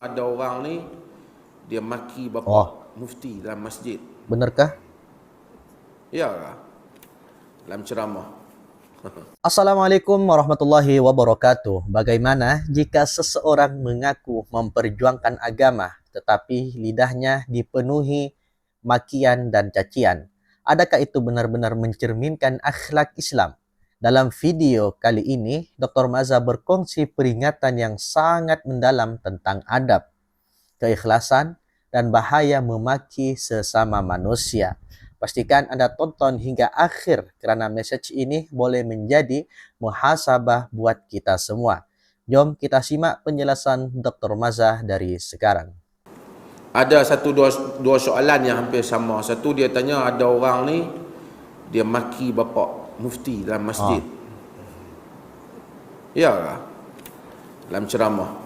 Ada orang ni dia maki bapa mufti dalam masjid. Benarkah? Ya, dalam ceramah. Assalamualaikum warahmatullahi wabarakatuh. Bagaimana jika seseorang mengaku memperjuangkan agama tetapi lidahnya dipenuhi makian dan cacian? Adakah itu benar-benar mencerminkan akhlak Islam? Dalam video kali ini, Dr. Maza berkongsi peringatan yang sangat mendalam tentang adab, keikhlasan, dan bahaya memaki sesama manusia. Pastikan Anda tonton hingga akhir kerana mesej ini boleh menjadi muhasabah buat kita semua. Jom kita simak penjelasan Dr. Maza dari sekarang. Ada dua soalan yang hampir sama. Satu dia tanya ada orang ni dia maki bapa mufti dalam masjid. Ya, dalam ceramah.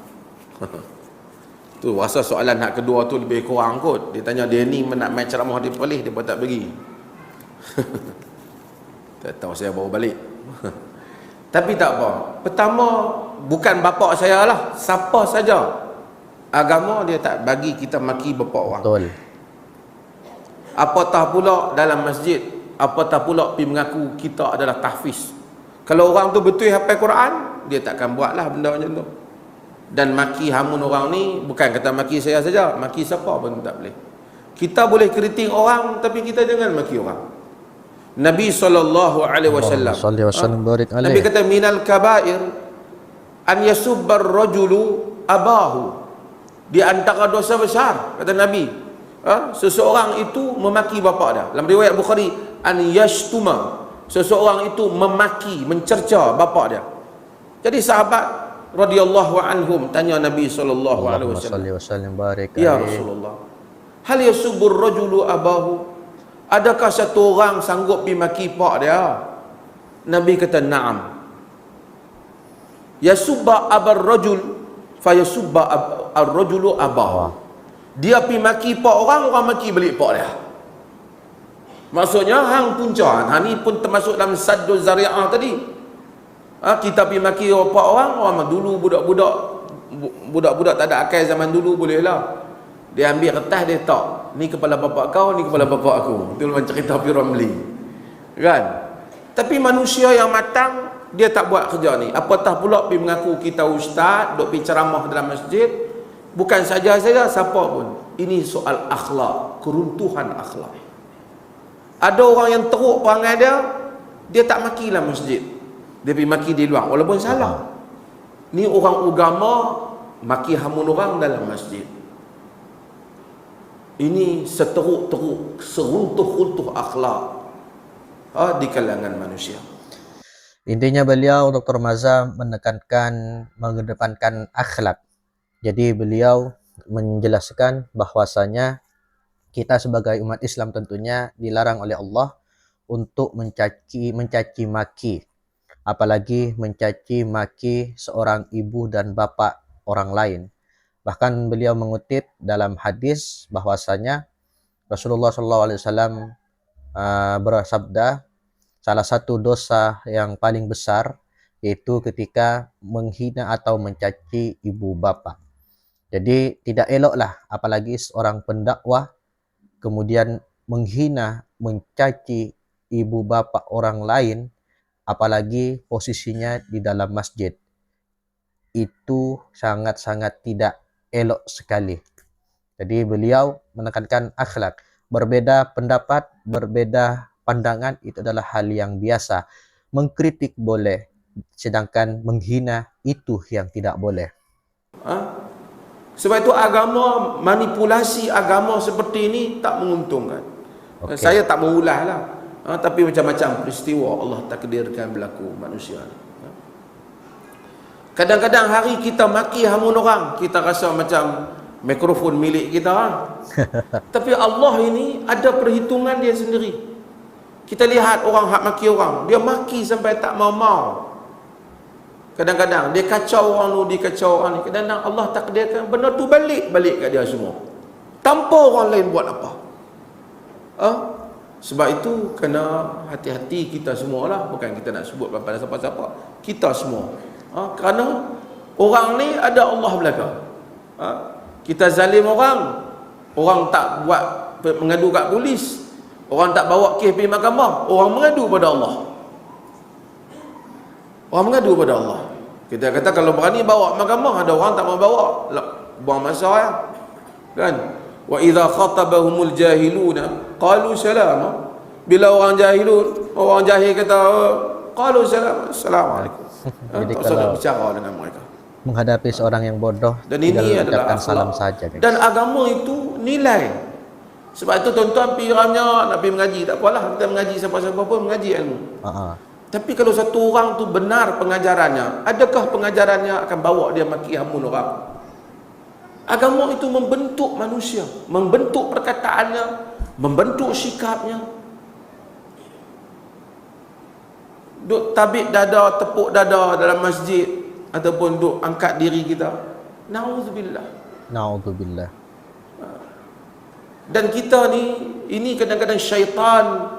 Tu rasa soalan hak kedua tu lebih kurang kot. Dia tanya dia ni nak main ceramah di polis, dia pun tak pergi. Tak tahu saya baru balik. Tapi tak apa. Pertama, bukan bapa saya lah, siapa saja agama dia tak bagi kita maki bapa orang. Betul. Apatah pula dalam masjid, apatah pula pergi mengaku kita adalah tahfiz. Kalau orang tu betul hafal Quran, dia takkan buatlah benda macam tu. Dan maki hamun orang ni bukan kata maki saya saja, maki siapa pun tak boleh. Kita boleh kritik orang tapi kita jangan maki orang. Nabi SAW Nabi kata minal kabair an yasubbar rajulu abahu. Di antara dosa besar kata Nabi, seseorang itu memaki bapa dia. Dalam riwayat Bukhari, an yashtuma, seseorang itu memaki, mencerca bapa dia. Jadi sahabat radhiyallahu anhum tanya Nabi sallallahu alaihi wasallam, ya Rasulullah, hal yasubbur rajulu abahu, adakah satu orang sanggup pergi maki pak dia? Nabi kata na'am. Yasubba abar rajul fayasubba ar-rajulu abahu. Dia pergi maki pak orang, orang maki balik pak dia. Maksudnya hang punca, hang ni pun termasuk dalam saddul zari'ah tadi. Kita pergi maki pak orang dulu budak-budak tak ada akal zaman dulu boleh lah. Dia ambil kertas dia tak, ni kepala bapak kau, ni kepala bapak aku. Itu memang cerita P.Ramli, kan? Tapi manusia yang matang dia tak buat kerja ni. Apatah pula pergi mengaku kita ustaz, duk pergi ceramah dalam masjid. Bukan saja-saja siapa pun. Ini soal akhlak, keruntuhan akhlak. Ada orang yang teruk perangai dia tak maki dalam masjid, dia pergi maki di luar walaupun salah. Ni orang agama maki hamun orang dalam masjid. Ini seteruk-teruk, seruntuh-runtuh akhlak di kalangan manusia. Intinya beliau Dr. Maza mengedepankan akhlak. Jadi beliau menjelaskan bahwasanya kita sebagai umat Islam tentunya dilarang oleh Allah untuk mencaci maki, apalagi mencaci maki seorang ibu dan bapak orang lain. Bahkan beliau mengutip dalam hadis bahwasanya Rasulullah SAW bersabda, salah satu dosa yang paling besar yaitu ketika menghina atau mencaci ibu bapa. Jadi tidak eloklah apalagi seorang pendakwah kemudian menghina, mencaci ibu bapa orang lain, apalagi posisinya di dalam masjid. Itu sangat-sangat tidak elok sekali. Jadi beliau menekankan akhlak. Berbeda pendapat, berbeda pandangan itu adalah hal yang biasa. Mengkritik boleh, sedangkan menghina itu yang tidak boleh. Sebab itu agama, manipulasi agama seperti ini tak menguntungkan. Saya tak mengulas lah. Tapi macam-macam peristiwa Allah takdirkan berlaku manusia. Kadang-kadang hari kita maki hamun orang, kita rasa macam mikrofon milik kita. Tapi Allah ini ada perhitungan dia sendiri. Kita lihat orang hak maki orang, dia maki sampai tak mau-mau. Kadang-kadang dia kacau orang tu, dia kacau orang ni. Kadang-kadang Allah takdirkan benda tu balik kat dia semua, tanpa orang lain buat apa. Sebab itu kena hati-hati kita semualah. Bukan kita nak sebut pada siapa-siapa, kita semua. Kerana orang ni ada Allah belaka. Kita zalim orang, orang tak buat mengadu kat polis, orang tak bawa kes pergi mahkamah, orang mengadu pada Allah. Orang mengadu pada Allah. Kita kata kalau berani bawa mahkamah, ada orang tak mau bawa, buang masa ya. Kan? Wa idza khatabahumul jahiluna qalu salama. Bila orang jahil kata qalu salama, assalamualaikum. Jadi tak kalau usah bicara dengan mereka. menghadapi seorang yang bodoh, Dan tinggal ini adalah ucapkan salam akhlak. saja. Guys. Dan agama itu nilai. Sebab itu tuan-tuan pergi ramnya nak pergi mengaji, tak apalah, kita mengaji siapa-siapa pun mengaji ilmu. Tapi kalau satu orang tu benar pengajarannya, adakah pengajarannya akan bawa dia maki hamun orang? Agama itu membentuk manusia, membentuk perkataannya, membentuk sikapnya. Duk tabik dada, tepuk dada dalam masjid ataupun duk angkat diri kita. Nauzubillah. Naudzubillah. Dan kita ni, ini kadang-kadang syaitan,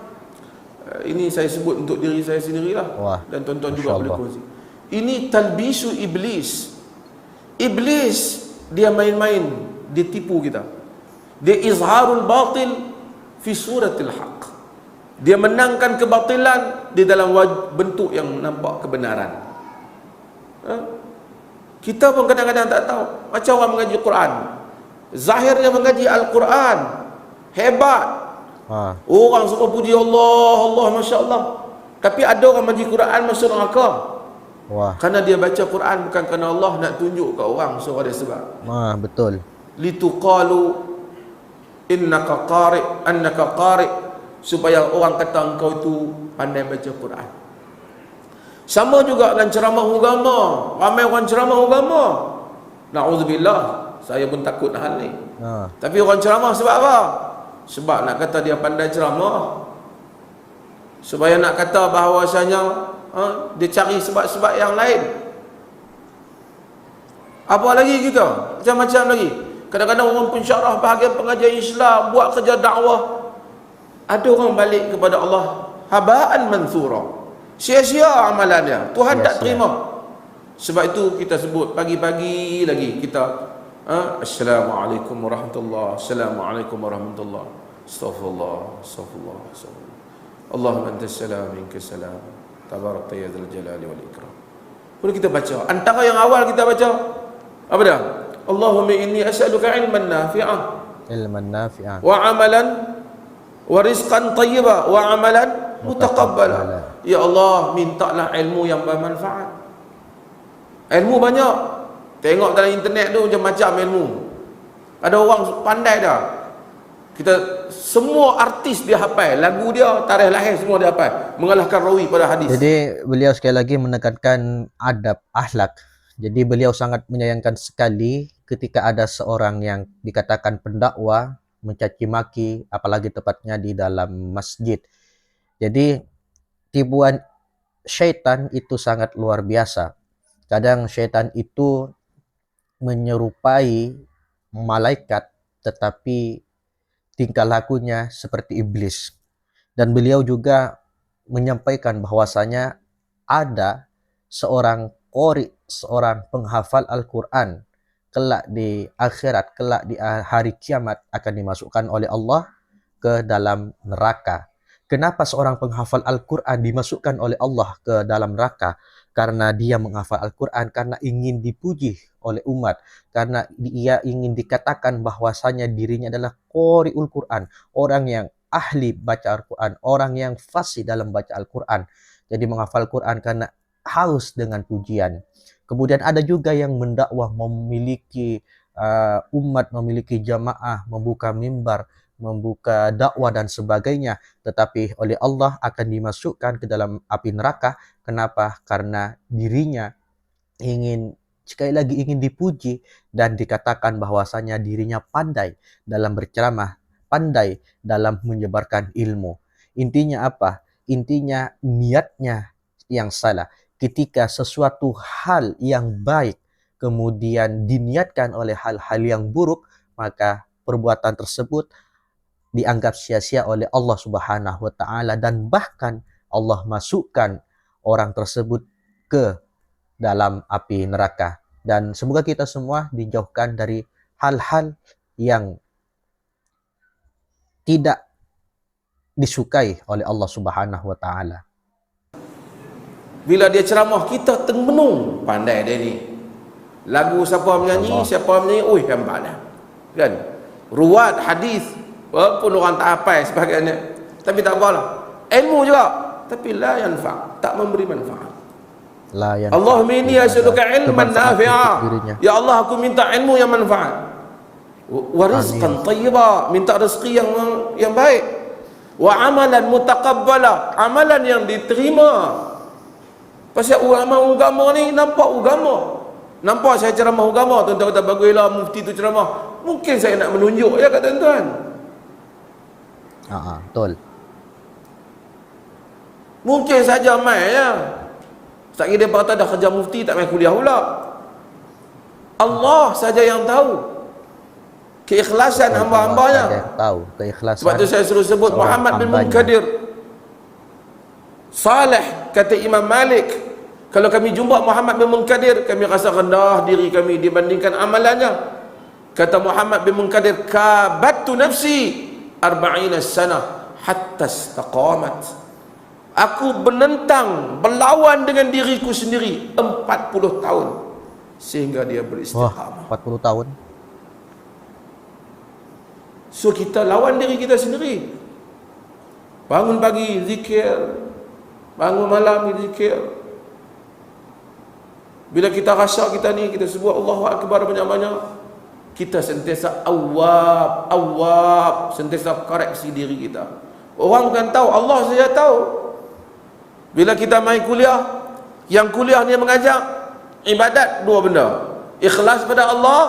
ini saya sebut untuk diri saya sendirilah. Wah, dan tuan-tuan Masya juga boleh Allah. kongsi. Ini talbisu iblis. Iblis dia main-main, dia tipu kita. Dia izharul batil fi suratil haq. Dia menangkan kebatilan di dalam bentuk yang nampak kebenaran. Kita pun kadang-kadang tak tahu. Macam orang mengaji Quran, zahirnya mengaji Al-Quran, hebat. Orang semua puji Allah, Allah Masya Allah. Tapi ada orang mengaji Quran masuk neraka. Kerana dia baca Quran bukan kerana Allah nak tunjuk ke orang suruh dia sebab. Betul. Lituqalu innaka qari, supaya orang kata engkau itu pandai baca Quran. Sama juga dengan ceramah agama. Ramai orang ceramah agama. Na'udzubillah, saya pun takut hal ni. Tapi orang ceramah sebab apa? Sebab nak kata dia pandai ceramah, supaya nak kata bahawasanya dia cari sebab-sebab yang lain. Apa lagi kita? Macam-macam lagi. Kadang-kadang orang pensyarah bahagian pengajian Islam, buat kerja dakwah, ada orang balik kepada Allah haba'an mansura, sia-sia amalan dia, Tuhan tak terima. Sebab itu kita sebut pagi-pagi lagi kita Assalamualaikum warahmatullahi, Assalamualaikum warahmatullahi, Astaghfirullah, Astaghfirullah, Astaghfirullah, Allahumma antas salam minkas salam, tabarakta ya dzal jalali wal ikram. Boleh kita baca. Antara yang awal kita baca apa dah? Allahumma inni as'aluka ilman nafi'ah, wa amalan wa rizqan tayyiba wa amalan mutaqabbala. Ya Allah, mintalah ilmu yang bermanfaat. Ilmu banyak. Tengok dalam internet tu macam-macam ilmu. Ada orang pandai dah. Kita semua artis dia hafal, lagu dia, tarikh lahir semua dia hafal, mengalahkan rawi pada hadis. Jadi beliau sekali lagi menekankan adab, akhlak. Jadi beliau sangat menyayangkan sekali ketika ada seorang yang dikatakan pendakwa mencaci maki, apalagi tepatnya di dalam masjid. Jadi tipuan syaitan itu sangat luar biasa. Kadang syaitan itu menyerupai malaikat, tetapi tingkah lakunya seperti iblis. Dan beliau juga menyampaikan bahwasanya ada seorang qori, seorang penghafal Al-Quran, kelak di akhirat, kelak di hari kiamat akan dimasukkan oleh Allah ke dalam neraka. Kenapa seorang penghafal Al-Quran dimasukkan oleh Allah ke dalam neraka? Karena dia menghafal Al-Quran, karena ingin dipuji oleh umat, karena dia ingin dikatakan bahwasanya dirinya adalah qori'ul Quran, orang yang ahli baca Al-Quran, orang yang fasih dalam baca Al-Quran. Jadi menghafal Quran karena haus dengan pujian. Kemudian ada juga yang mendakwah, memiliki umat, memiliki jamaah, membuka mimbar, membuka dakwah dan sebagainya, tetapi oleh Allah akan dimasukkan ke dalam api neraka. Kenapa? Karena dirinya ingin, sekali lagi ingin dipuji dan dikatakan bahwasanya dirinya pandai dalam berceramah, pandai dalam menyebarkan ilmu. Intinya apa? Intinya niatnya yang salah. Ketika sesuatu hal yang baik kemudian diniatkan oleh hal-hal yang buruk, maka perbuatan tersebut dianggap sia-sia oleh Allah Subhanahu wa taala, dan bahkan Allah masukkan orang tersebut ke dalam api neraka. Dan semoga kita semua dijauhkan dari hal-hal yang tidak disukai oleh Allah Subhanahu wa taala. Bila dia ceramah, kita termenung. Pandai dia ni. Lagu siapa menyanyi, oi hebat dah. Kan? Ruwat hadis, walaupun orang tak hafal sebagainya. Tapi tak apalah. Ilmu juga, tapi la yanfa', tak memberi manfaat. Allahumma inni as'aluka ilman nafi'a. Ya Allah, aku minta ilmu yang manfaat. Wa rizqan thayyiba, minta rezeki yang baik. Wa amalan mutaqabbala, amalan yang diterima. Pasal ulama agama ni nampak agama. Nampak saya ceramah agama, tuan-tuan kata baguslah mufti tu ceramah. Mungkin saya nak menunjuk ya kat tuan-tuan. Betul. Mungkin saja mai ya. Tak kira dia kata dah kerja mufti tak main kuliah pula. Allah saja yang tahu keikhlasan hamba-hambanya. Tahu keikhlasan. Sebab tu saya suruh sebut Muhammad bin Munkadir. Saleh, kata Imam Malik, kalau kami jumpa Muhammad bin Munkadir, kami rasa rendah diri kami dibandingkan amalannya. Kata Muhammad bin Munkadir, kabattu nafsi 40 sanah hatta istaqamat. Aku menentang, berlawan dengan diriku sendiri 40 tahun sehingga dia beristiqamah. 40 tahun. So kita lawan diri kita sendiri. Bangun pagi zikir, bangun malam zikir. Bila kita rasa kita ni, kita sebut Allahu Akbar banyak-banyak, kita sentiasa awab, sentiasa koreksi diri kita. Orang bukan tahu, Allah saja tahu. Bila kita main kuliah, yang kuliah ni mengajak ibadat dua benda. Ikhlas pada Allah,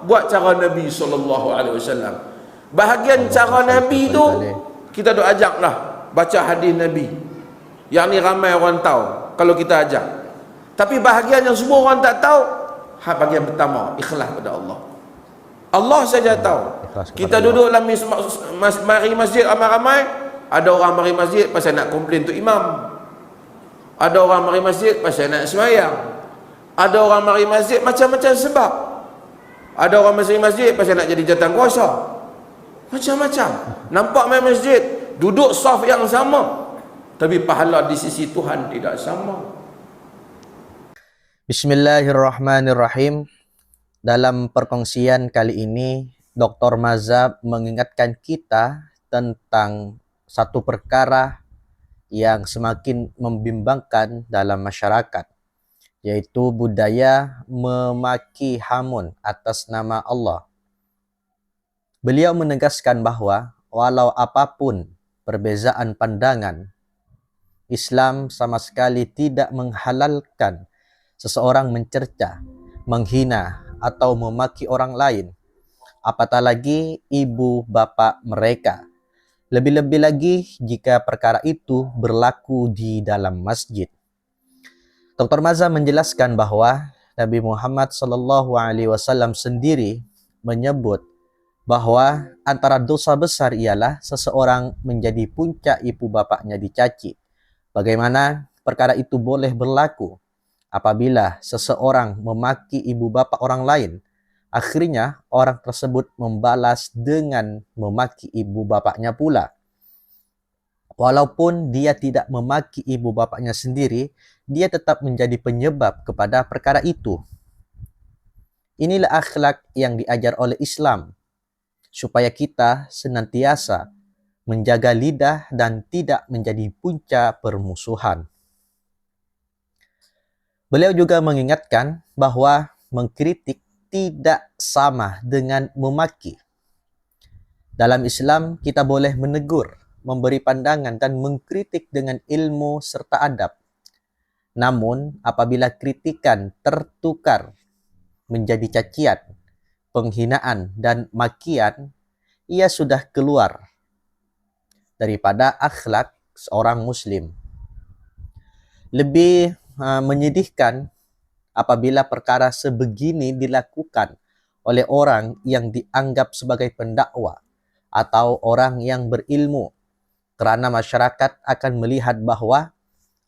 buat cara Nabi SAW. Bahagian cara Nabi tu kita duk ajaklah baca hadis Nabi. Yang ni ramai orang tahu kalau kita ajak. Tapi bahagian yang semua orang tak tahu, bahagian pertama, ikhlas pada Allah. Allah saja tahu. Kita duduk dalam mari masjid ramai-ramai, ada orang mari masjid pasal nak komplain tu imam. Ada orang mari masjid pasal nak sembahyang. Ada orang mari masjid macam-macam sebab. Ada orang mari masjid pasal nak jadi jawatan kuasa. Macam-macam. Nampak main masjid, duduk saf yang sama, tapi pahala di sisi Tuhan tidak sama. Bismillahirrahmanirrahim. Dalam perkongsian kali ini, Dr. Mazhab mengingatkan kita tentang satu perkara yang semakin membimbangkan dalam masyarakat, yaitu budaya memaki hamun atas nama Allah. Beliau menegaskan bahawa walau apapun perbezaan pandangan, Islam sama sekali tidak menghalalkan seseorang mencerca, menghina atau memaki orang lain, apatah lagi ibu bapa mereka. Lebih-lebih lagi jika perkara itu berlaku di dalam masjid. Dr. Mazhab menjelaskan bahawa Nabi Muhammad SAW sendiri menyebut bahawa antara dosa besar ialah seseorang menjadi puncak ibu bapaknya dicaci. Bagaimana perkara itu boleh berlaku apabila seseorang memaki ibu bapa orang lain? Akhirnya orang tersebut membalas dengan memaki ibu bapaknya pula. Walaupun dia tidak memaki ibu bapaknya sendiri, dia tetap menjadi penyebab kepada perkara itu. Inilah akhlak yang diajar oleh Islam, supaya kita senantiasa menjaga lidah dan tidak menjadi punca permusuhan. Beliau juga mengingatkan bahawa mengkritik tidak sama dengan memaki. Dalam Islam, kita boleh menegur, memberi pandangan dan mengkritik dengan ilmu serta adab. Namun, apabila kritikan tertukar menjadi cacian, penghinaan dan makian, ia sudah keluar daripada akhlak seorang Muslim. Lebih menyedihkan apabila perkara sebegini dilakukan oleh orang yang dianggap sebagai pendakwa atau orang yang berilmu, kerana masyarakat akan melihat bahawa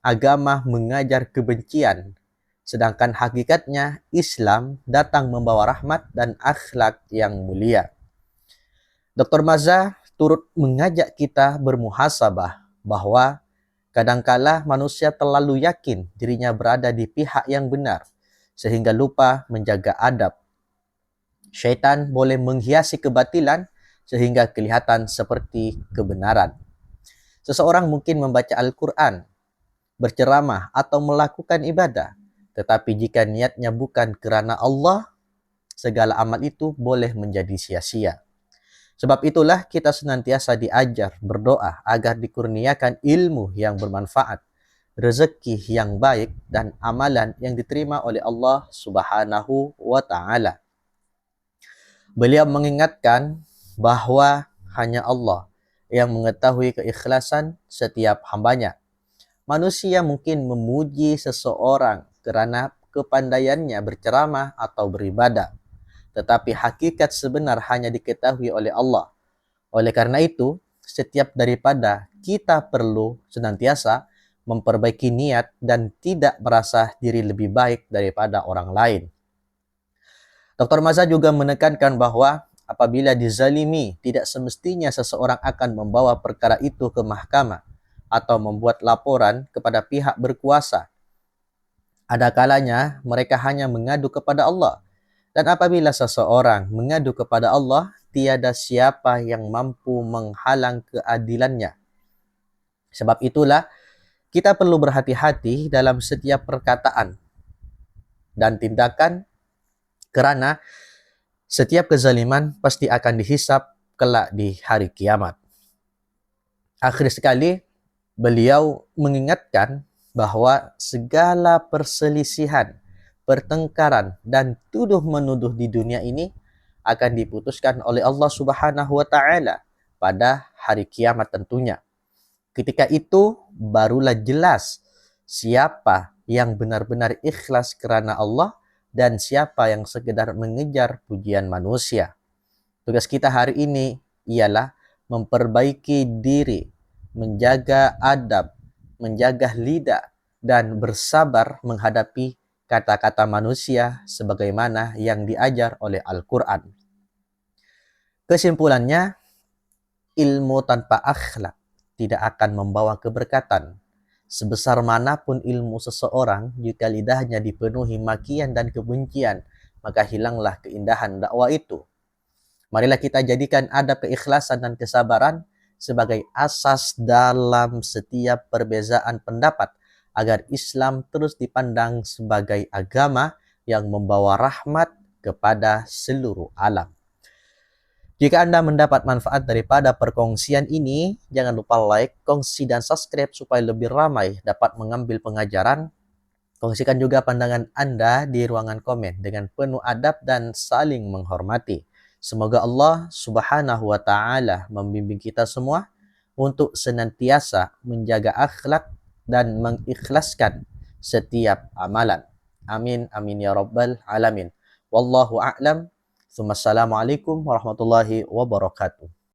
agama mengajar kebencian Sedangkan hakikatnya Islam datang membawa rahmat dan akhlak yang mulia. Dr. Maza turut mengajak kita bermuhasabah bahwa kadangkala manusia terlalu yakin dirinya berada di pihak yang benar sehingga lupa menjaga adab. Syaitan boleh menghiasi kebatilan sehingga kelihatan seperti kebenaran. Seseorang mungkin membaca Al-Quran, berceramah atau melakukan ibadah, tetapi jika niatnya bukan kerana Allah, segala amal itu boleh menjadi sia-sia. Sebab itulah kita senantiasa diajar berdoa agar dikurniakan ilmu yang bermanfaat, rezeki yang baik dan amalan yang diterima oleh Allah Subhanahu wa taala. Beliau mengingatkan bahawa hanya Allah yang mengetahui keikhlasan setiap hambanya. Manusia mungkin memuji seseorang kerana kepandaiannya berceramah atau beribadah, tetapi hakikat sebenar hanya diketahui oleh Allah. Oleh karena itu, setiap daripada kita perlu senantiasa memperbaiki niat dan tidak merasa diri lebih baik daripada orang lain. Dr. Maza juga menekankan bahawa apabila dizalimi, tidak semestinya seseorang akan membawa perkara itu ke mahkamah atau membuat laporan kepada pihak berkuasa. Ada kalanya mereka hanya mengadu kepada Allah. Dan apabila seseorang mengadu kepada Allah, tiada siapa yang mampu menghalang keadilannya. Sebab itulah, kita perlu berhati-hati dalam setiap perkataan dan tindakan kerana setiap kezaliman pasti akan dihisap kelak di hari kiamat. Akhir sekali, beliau mengingatkan bahawa segala perselisihan, pertengkaran dan tuduh-menuduh di dunia ini akan diputuskan oleh Allah Subhanahu wa taala pada hari kiamat tentunya. Ketika itu barulah jelas siapa yang benar-benar ikhlas kerana Allah dan siapa yang sekedar mengejar pujian manusia. Tugas kita hari ini ialah memperbaiki diri, menjaga adab, menjaga lidah, dan bersabar menghadapi kata-kata manusia sebagaimana yang diajar oleh Al-Quran. Kesimpulannya, ilmu tanpa akhlak tidak akan membawa keberkatan. Sebesar manapun ilmu seseorang, jika lidahnya dipenuhi makian dan kebencian, maka hilanglah keindahan dakwah itu. Marilah kita jadikan adab keikhlasan dan kesabaran sebagai asas dalam setiap perbezaan pendapat, agar Islam terus dipandang sebagai agama yang membawa rahmat kepada seluruh alam. Jika Anda mendapat manfaat daripada perkongsian ini, jangan lupa like, kongsi dan subscribe supaya lebih ramai dapat mengambil pengajaran. Kongsikan juga pandangan Anda di ruangan komen dengan penuh adab dan saling menghormati. Semoga Allah Subhanahu wa taala membimbing kita semua untuk senantiasa menjaga akhlak dan mengikhlaskan setiap amalan. Amin amin ya rabbal alamin. Wallahu a'lam. Assalamualaikum warahmatullahi wabarakatuh.